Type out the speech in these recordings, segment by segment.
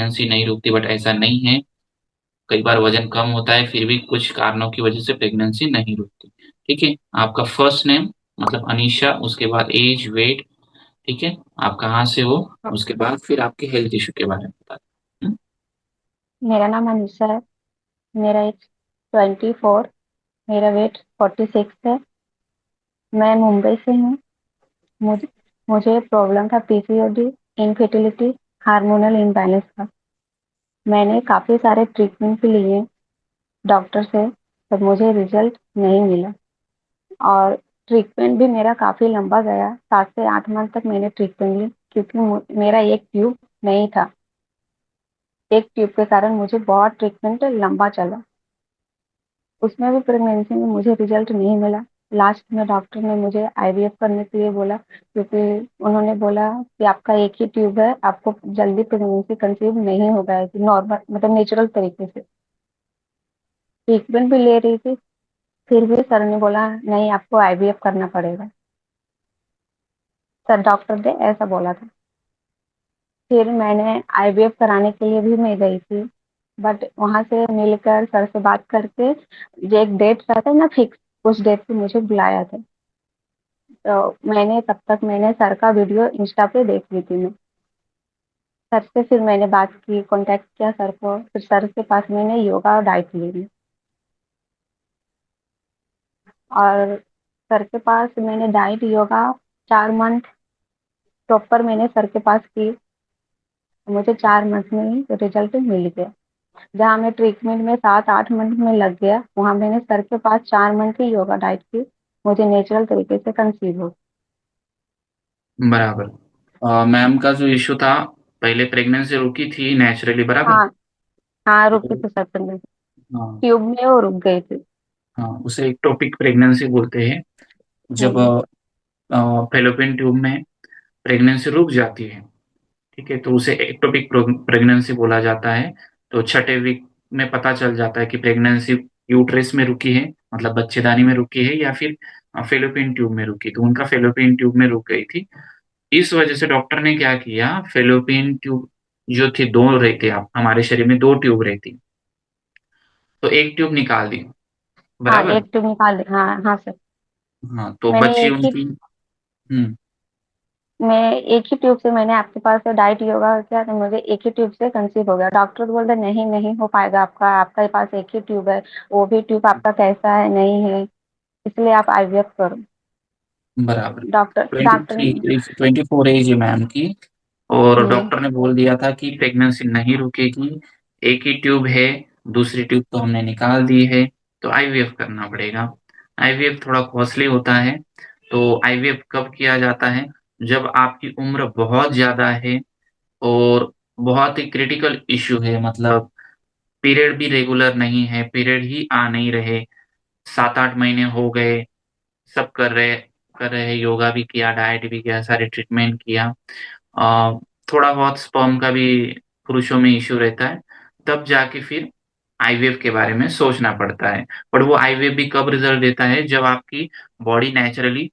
Pregnancy नहीं रुकती, but ऐसा नहीं है। कई बार वजन कम होता है, फिर भी कुछ कारणों की वजह से प्रेगनेंसी नहीं रुकती। ठीक है, आपका फर्स्ट नेम मतलब अनीशा, उसके बाद एज, वेट, ठीक है, आप कहाँ से हो, उसके बाद फिर आपके हेल्थ इशू के बारे में बता दें। मेरा नाम अनीशा है। मेरा एज 24। मेरा वेट 46 है। मैं मुंबई से हूँ। मुझे मुझे प्रॉब्लम था पीसीओडी, इनफर्टिलिटी, हार्मोनल इम्बैलेंस का। मैंने काफ़ी सारे ट्रीटमेंट भी लिए डॉक्टर से, पर मुझे रिजल्ट नहीं मिला। और ट्रीटमेंट भी मेरा काफ़ी लंबा गया, 7 से 8 मंथ तक मैंने ट्रीटमेंट ली, क्योंकि मेरा एक ट्यूब नहीं था। एक ट्यूब के कारण मुझे बहुत ट्रीटमेंट लंबा चला। उसमें भी प्रेगनेंसी में मुझे रिजल्ट नहीं मिला। लास्ट में डॉक्टर ने मुझे आईवीएफ करने के लिए बोला, क्योंकि उन्होंने बोला कि आपका एक ही ट्यूब है, आपको जल्दी प्रेगनेंसी कंसीव नहीं होगा, नॉर्मल मतलब नेचुरल तरीके से। ट्रीटमेंट भी ले रही थी, फिर भी सर ने बोला नहीं, आपको आईवीएफ करना पड़ेगा। सर डॉक्टर ने ऐसा बोला था। फिर मैंने आईवीएफ कराने के लिए भी मैं गई थी, बट वहां से मिलकर सर से बात करके जो एक डेट रहता है ना फिक्स, उस डेट पे मुझे बुलाया था। तो मैंने तब तक मैंने सर का वीडियो इंस्टा पे देख ली थी मैं। सर से फिर मैंने बात की, कांटेक्ट किया सर को, फिर सर के पास मैंने योगा और डाइट ली। और सर के पास मैंने डाइट योगा 4 मंथ प्रॉपर मैंने सर के पास की। मुझे 4 मंथ में ही रिजल्ट मिल गया। जहाँ मैं ट्रीटमेंट में 7 8 मंथ में लग गया, वहाँ मैंने सर के पास 4 मंथ की योगा डाइट की। मुझे नेचुरल तरीके से कंसीव हो। बराबर। मैम का जो इशू था, पहले प्रेगनेंसी रुकी थी नेचुरली, बराबर। हाँ। हाँ, रुक तो के सर ट्यूब हाँ, में वो रुक गई थी। हाँ, उसे एक्टोपिक प्रेगनेंसी बोलते हैं। जब हम्म। फेलोपियन ट्यूब में प्रेगनेंसी रुक जाती है, ठीक है, तो उसे एक्टोपिक प्रेगनेंसी बोला जाता है। तो छठे वीक में पता चल जाता है कि प्रेगनेंसी यूट्रस में रुकी है, मतलब बच्चेदानी में रुकी है, या फिर फेलोपियन ट्यूब में रुकी। तो उनका फेलोपियन ट्यूब में रुक गई थी। इस वजह से डॉक्टर ने क्या किया, फेलोपियन ट्यूब जो थी, दो रहती, आप हमारे शरीर में दो ट्यूब रहती, तो एक ट्यूब निकाल दी, हाँ, बराबर। एक ट्यूब निकाल दी। हाँ हाँ सर। हाँ, तो मैंने बच्ची एक ही उनकी। हम्म। मैं एक ही ट्यूब से मैंने आपके पास से डाइट योगा किया, तो मुझे एक ही ट्यूब से कंसीव हो गया। डॉक्टर बोलते नहीं नहीं हो पाएगा आपका, आपके पास एक ही ट्यूब है, वो भी ट्यूब आपका कैसा है नहीं है, इसलिए आप आईवीएफ करो। बराबर। Doctor twenty doctor three 24 age है मैम की। और हम्म। डॉक्टर ने बोल दिया था कि प्रेगनेंसी नहीं रुकेगी, एक ही ट्यूब है, दूसरी ट्यूब तो हमने निकाल दी है, तो आईवीएफ करना पड़ेगा। आईवीएफ थोड़ा कॉस्टली होता है। तो आईवीएफ कब किया जाता है, जब आपकी उम्र बहुत ज्यादा है और बहुत ही क्रिटिकल इश्यू है, मतलब पीरियड भी रेगुलर नहीं है, पीरियड ही आ नहीं रहे, 7 8 महीने हो गए, सब कर रहे हैं, योगा भी किया, डाइट भी किया, सारे ट्रीटमेंट किया, अ, थोड़ा बहुत स्पर्म का भी पुरुषों में इश्यू रहता है, तब जाके फिर आईवीएफ के बारे में सोचना पड़ता है। पर वो आईवीएफ भी कब रिजल्ट देता है, जब आपकी बॉडी नेचुरली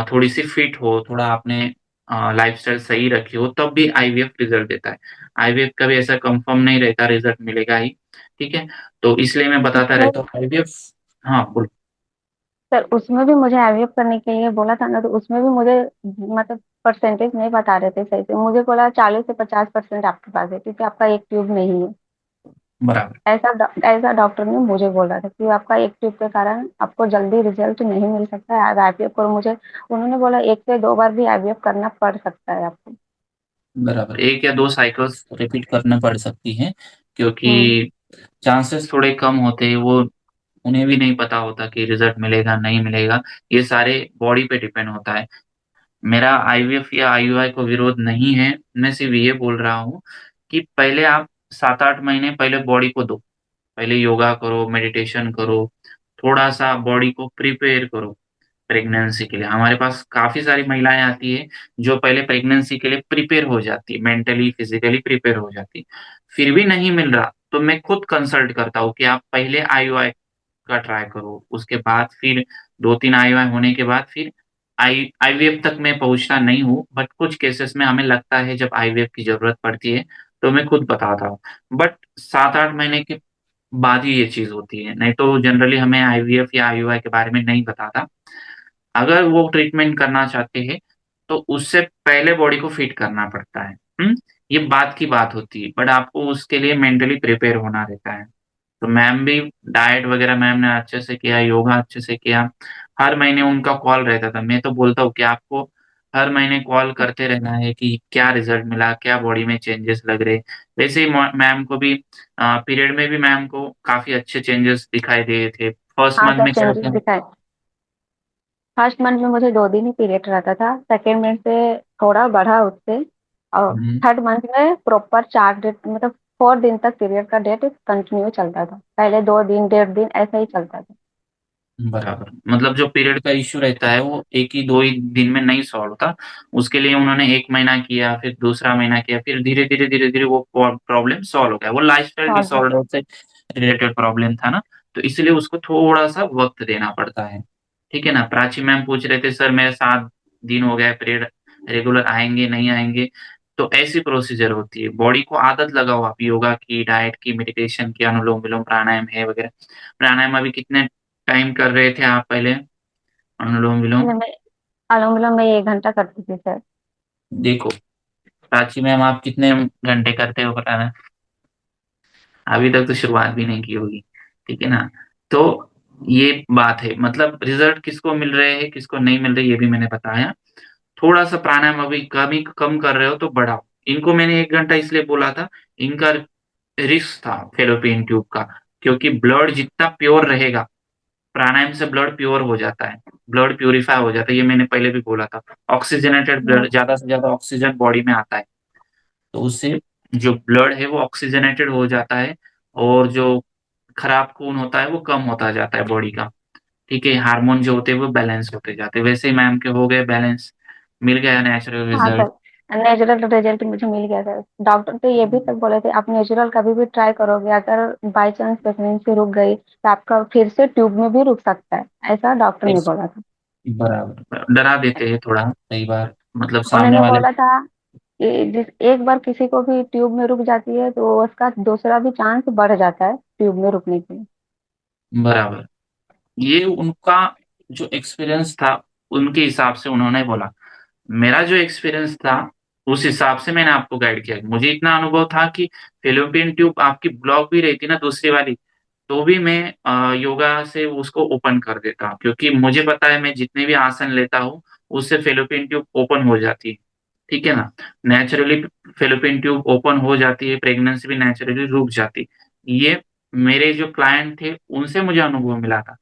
थोड़ी सी फिट हो, थोड़ा आपने लाइफस्टाइल सही रखी हो, तब भी आईवीएफ रिजल्ट देता है। आईवीएफ का भी ऐसा कंफर्म नहीं रहता, रिजल्ट मिलेगा ही। ठीक है, तो इसलिए मैं बताता उसमें रहता हूँ आईवीएफ। हाँ, बोल। सर उसमें भी मुझे आईवीएफ करने के लिए बोला था ना, तो उसमें भी मुझे मतलब परसेंटेज नहीं बता रहे थे सही से। मुझे बोला 40 से 50% आपके पास है, क्योंकि आपका एक ट्यूब नहीं है। बराबर। ऐसा डॉक्टर ने मुझे बोला था कि आपका एक ट्यूब के कारण आपको जल्दी रिजल्ट नहीं मिल सकता है, आप आईवीएफ करो। मुझे उन्होंने बोला 1 से 2 बार भी आईवीएफ करना पड़ सकता है आपको। बराबर, एक या दो साइकिल्स रिपीट करना पड़ सकती है, हम्म। क्योंकि चांसेस थोड़े कम होते हैं। वो उन्हें भी नहीं पता होता कि रिजल्ट मिलेगा नहीं मिलेगा, ये सारे बॉडी पे डिपेंड होता है। मेरा आईवीएफ या आईयूआई को विरोध नहीं है, मैं सिर्फ ये बोल रहा हूँ कि पहले आप 7 8 महीने पहले बॉडी को दो, पहले योगा करो, मेडिटेशन करो, थोड़ा सा बॉडी को प्रिपेयर करो प्रेगनेंसी के लिए। हमारे पास काफी सारी महिलाएं आती है जो पहले प्रेगनेंसी के लिए प्रिपेयर हो जाती है, मेंटली फिजिकली प्रिपेयर हो जाती है, फिर भी नहीं मिल रहा, तो मैं खुद कंसल्ट करता हूँ कि आप पहले आईयूआई का ट्राई करो, उसके बाद फिर 2 3 आईयूआई होने के बाद फिर आईवीएफ तक मैं पहुंचता नहीं हूँ, बट कुछ केसेस में हमें लगता है जब आईवीएफ की जरूरत पड़ती है, तो मैं खुद बताता हूँ। बट 7-8 महीने के बाद ही ये चीज होती है, नहीं तो जनरली हमें आईवीएफ या आईयूआई के बारे में नहीं बताता। अगर वो ट्रीटमेंट करना चाहते हैं तो उससे पहले बॉडी को फिट करना पड़ता है। ये बात की बात होती है, बट आपको उसके लिए मेंटली प्रिपेयर होना रहता है। तो मैम भी डाइट वगैरह मैम ने अच्छे से किया, योगा अच्छे से किया। हर महीने उनका कॉल रहता था। मैं तो बोलता हूँ कि आपको हर महीने कॉल करते रहना है कि क्या रिजल्ट मिला, क्या बॉडी में चेंजेस लग रहे। वैसे ही मैम को भी पीरियड में भी मैम को काफी अच्छे चेंजेस दिखाई दिए थे। फर्स्ट हाँ मंथ सर, में क्या चेंजेस क्या। दिखाए। फर्स्ट मंथ में मुझे 2 दिन ही पीरियड रहता था, सेकेंड मंथ से थोड़ा बढ़ा उससे, और हम्म, थर्ड मंथ में प्रॉपर 4 डेट, मतलब 4 दिन तक पीरियड का डेट कंटिन्यू चलता था। पहले 2 दिन 1.5 दिन ऐसा ही चलता था। बराबर। मतलब जो पीरियड का इश्यू रहता है वो एक ही दो ही दिन में नहीं सॉल्व होता। उसके लिए उन्होंने 1 महीना किया, फिर दूसरा महीना किया, फिर धीरे धीरे वो प्रॉब्लम सॉल्व हो गया। वो लाइफस्टाइल सॉल्व हो डिसऑर्डर से रिलेटेड प्रॉब्लम था ना, तो इसलिए उसको थोड़ा सा वक्त देना पड़ता है। ठीक है ना। प्राची मैम पूछ रहे थे सर मेरे 7 दिन हो गए पीरियड, रेगुलर आएंगे नहीं आएंगे। तो ऐसी प्रोसीजर होती है। बॉडी को आदत लगाओ आप, योगा की, डाइट की, मेडिटेशन की, अनुलोम विलोम प्राणायाम है वगैरह। प्राणायाम अभी कितने टाइम कर रहे थे आप पहले, अनुलोम विलोम? गया। मैं अनुलोम विलोम में 1 घंटा करती थी सर। देखो प्राची मैम आप कितने घंटे करते हो पता है? अभी तक तो शुरुआत भी नहीं की होगी। ठीक है ना। तो ये बात है, मतलब रिजल्ट किसको मिल रहे हैं किसको नहीं मिल रहे ये भी मैंने बताया। थोड़ा सा प्राणायाम अभी कम कर रहे हो तो बढ़ाओ। इनको मैंने 1 घंटा इसलिए बोला था, इनका रिस्क था फेलोपियन ट्यूब का। क्योंकि ब्लड जितना प्योर रहेगा, प्राणायाम से ब्लड प्योर हो जाता है, ब्लड प्यूरिफाई हो जाता है। ये मैंने पहले भी बोला था। ऑक्सीजनेटेड ब्लड, ज्यादा से ज्यादा ऑक्सीजन बॉडी में आता है, तो उससे जो ब्लड है वो ऑक्सीजनेटेड हो जाता है। और जो खराब खून होता है वो कम होता जाता है बॉडी का। ठीक है। हार्मोन जो होते हैं वो बैलेंस होते जाते हैं। वैसे ही मैम के हो गए बैलेंस, मिल गया नेचुरल हाँ रिजल्ट। सर, नेचुरल रिजल्ट मुझे मिल गया सर। डॉक्टर तो ये भी तक बोले थे, आप नेचुरल कभी भी ट्राई करोगे, अगर बाई चांस प्रेगनेंसी रुक गई तो आपका फिर से ट्यूब में भी रुक सकता है, ऐसा डॉक्टर ने बोला था। बराबर बराबर। डरा देते हैं थोड़ा कई बार, मतलब सामने उन्होंने वाले। बोला था कि जिस एक बार किसी को भी ट्यूब में रुक जाती है तो उसका दूसरा भी चांस बढ़ जाता है ट्यूब में रुकने के। बराबर। ये उनका जो एक्सपीरियंस था उनके हिसाब से उन्होंने बोला। मेरा जो एक्सपीरियंस था उस हिसाब से मैंने आपको गाइड किया। मुझे इतना अनुभव था कि फेलोपियन ट्यूब आपकी ब्लॉक भी रहती ना दूसरी वाली, तो भी मैं योगा से उसको ओपन कर देता हूँ। क्योंकि मुझे पता है मैं जितने भी आसन लेता हूँ उससे फेलोपियन ट्यूब ओपन हो जाती है। ठीक है ना। नेचुरली फेलोपियन ट्यूब ओपन हो जाती है, प्रेगनेंसी भी नेचुरली रुक जाती है। ये मेरे जो क्लाइंट थे उनसे मुझे अनुभव मिला था।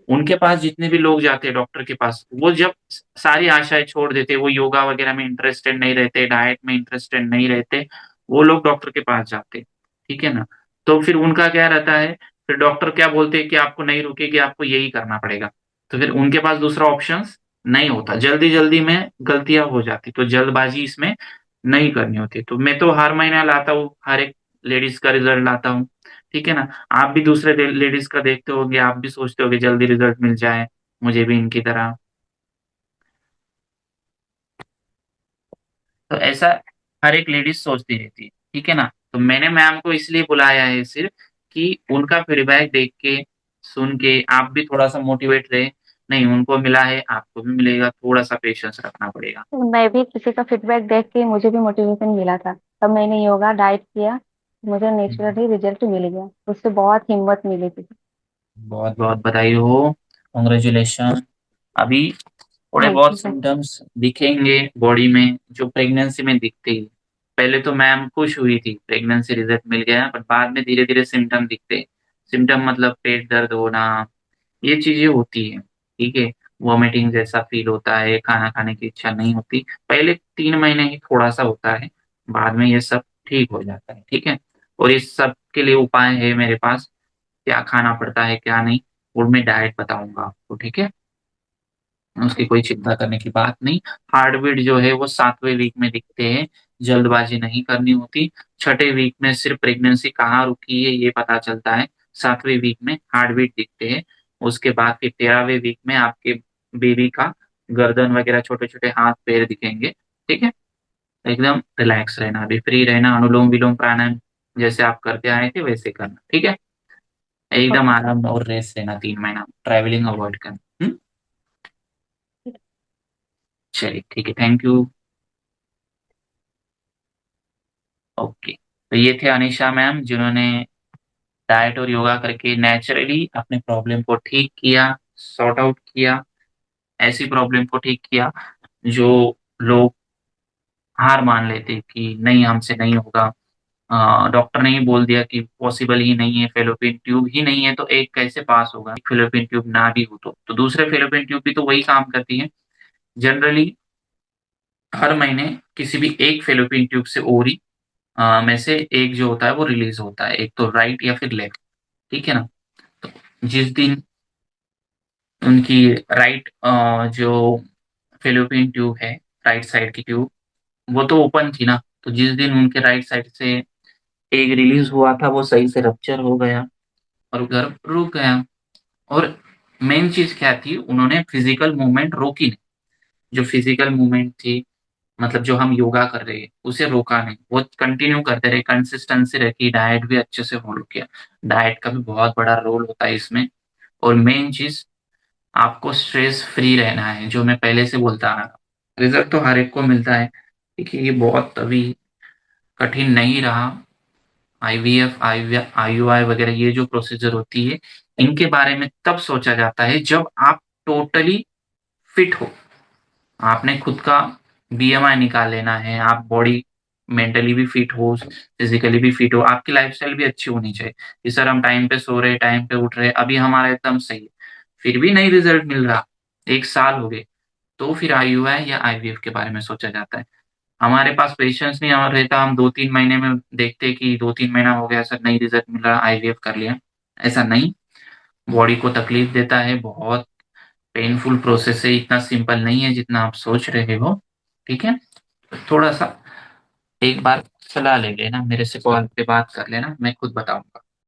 उनके पास जितने भी लोग जाते हैं डॉक्टर के पास, वो जब सारी आशाएं छोड़ देते, वो योगा वगैरह में इंटरेस्टेड नहीं रहते, डाइट में इंटरेस्टेड नहीं रहते, वो लोग डॉक्टर के पास जाते। ठीक है ना। तो फिर उनका क्या रहता है, फिर डॉक्टर क्या बोलते हैं कि आपको नहीं रुकेगी, आपको यही करना पड़ेगा। तो फिर उनके पास दूसरा ऑप्शन नहीं होता। जल्दी जल्दी में गलतियां हो जाती, तो जल्दबाजी इसमें नहीं करनी होती। तो मैं तो हर महीना लाता हूँ, हर एक लेडीज का रिजल्ट लाता हूँ। ठीक है ना। आप भी दूसरे लेडीज का देखते होंगे, आप भी सोचते होंगे जल्दी रिजल्ट मिल जाए मुझे भी इनकी तरह। तो ऐसा हर एक लेडीज सोचती रहती है। ठीक है ना। तो मैंने मैम को इसलिए बुलाया है सिर्फ कि उनका फीडबैक देख के, सुन के आप भी थोड़ा सा मोटिवेट रहे। नहीं उनको मिला है आपको भी मिलेगा, थोड़ा सा पेशेंस रखना पड़ेगा। मैं भी किसी का फीडबैक देख के मुझे भी मोटिवेशन मिला था, तब मैंने योगा डाइट किया, मुझे नेचुरली रिजल्ट मिल गया, उससे बहुत हिम्मत मिली थी। बहुत बहुत बधाई हो, कॉन्ग्रेचुलेशन। अभी थोड़े थैंक यू बहुत सर। सिम्टम्स दिखेंगे बॉडी में जो प्रेगनेंसी में दिखते ही। पहले तो मैम खुश हुई थी प्रेगनेंसी रिजल्ट मिल गया, पर बाद में धीरे धीरे सिम्टम दिखते। सिम्टम मतलब पेट दर्द होना, ये चीजें होती है। ठीक है। वॉमिटिंग जैसा फील होता है, खाना खाने की इच्छा नहीं होती। पहले 3 महीने ही थोड़ा सा होता है, बाद में ये सब ठीक हो जाता है। ठीक है। और इस सब के लिए उपाय है मेरे पास, क्या खाना पड़ता है क्या नहीं, और मैं डाइट बताऊंगा आपको। ठीक है। उसकी कोई चिंता करने की बात नहीं। हार्ट बीट जो है वो 7वें वीक में दिखते हैं, जल्दबाजी नहीं करनी होती। छठे वीक में सिर्फ प्रेगनेंसी कहाँ रुकी है ये पता चलता है। 7वें वीक में हार्ट बीट दिखते हैं। उसके बाद फिर 13वें वीक में आपके बेबी का गर्दन वगैरह, छोटे छोटे हाथ पैर दिखेंगे। ठीक है। एकदम रिलैक्स रहना, अभी फ्री रहना, अनुलोम विलोम प्राणायाम जैसे आप करते आए थे वैसे करना, ठीक है। एकदम ओके। आराम और रेस्ट लेना, 3 महीना ट्रैवलिंग अवॉइड करना। चलिए ठीक है, थैंक यू। ओके, तो ये थे अनिशा मैम जिन्होंने डाइट और योगा करके नेचुरली अपने प्रॉब्लम को ठीक किया, सॉर्ट आउट किया, ऐसी प्रॉब्लम को ठीक किया जो लोग हार मान लेते कि नहीं हमसे नहीं होगा। डॉक्टर ने ही बोल दिया कि पॉसिबल ही नहीं है, फेलोपियन ट्यूब ही नहीं है, तो एक कैसे पास होगा, फेलोपियन ट्यूब ना भी हो तो दूसरे फेलोपियन ट्यूब भी तो वही काम करती है। जनरली हर महीने किसी भी एक फेलोपियन ट्यूब से ओवरी में से एक जो होता है वो रिलीज होता है, एक तो राइट या फिर लेफ्ट, ठीक है ना। तो जिस दिन उनकी राइट जो फेलोपियन ट्यूब है, राइट साइड की ट्यूब, वो तो ओपन थी ना, तो जिस दिन उनके राइट साइड से एग रिलीज हुआ था वो सही से रप्चर हो गया और गर्भ रुक गया। और मेन चीज क्या थी, उन्होंने फिजिकल मूवमेंट रोकी नहीं। जो फिजिकल मूवमेंट थी, मतलब जो हम योगा कर रहे हैं उसे रोका नहीं, वो कंटिन्यू करते रहे, कंसिस्टेंसी रखी, डाइट भी अच्छे से फॉलो किया। डाइट का भी बहुत बड़ा रोल होता है इसमें। और मेन चीज, आपको स्ट्रेस फ्री रहना है, जो मैं पहले से बोलता आ रहा था। रिजल्ट तो हर एक को मिलता है, देखिए ये बहुत अभी कठिन नहीं रहा। आईवीएफ, आईयूआई वगैरह ये जो प्रोसीजर होती है, इनके बारे में तब सोचा जाता है जब आप टोटली फिट हो। आपने खुद का बीएमआई निकाल लेना है, आप बॉडी मेंटली भी फिट हो, फिजिकली भी फिट हो, आपकी लाइफस्टाइल भी अच्छी होनी चाहिए कि सर हम टाइम पे सो रहे, टाइम पे उठ रहे, अभी हमारा एकदम सही है, फिर भी नहीं रिजल्ट मिल रहा, 1 साल हो गए, तो फिर आईयूआई या आईवीएफ के बारे में सोचा जाता है। हमारे पास पेशेंस नहीं और रहता, हम 2-3 महीने में देखते कि 2-3 महीना हो गया सर, नहीं रिजल्ट मिल रहा, आईवीएफ कर लिया। ऐसा नहीं, बॉडी को तकलीफ देता है, बहुत पेनफुल प्रोसेस है, इतना सिंपल नहीं है जितना आप सोच रहे हो, ठीक है। थोड़ा सा एक बार सलाह ले लेना, मेरे से कॉल पे बात कर लेना, मैं खुद बताऊंगा।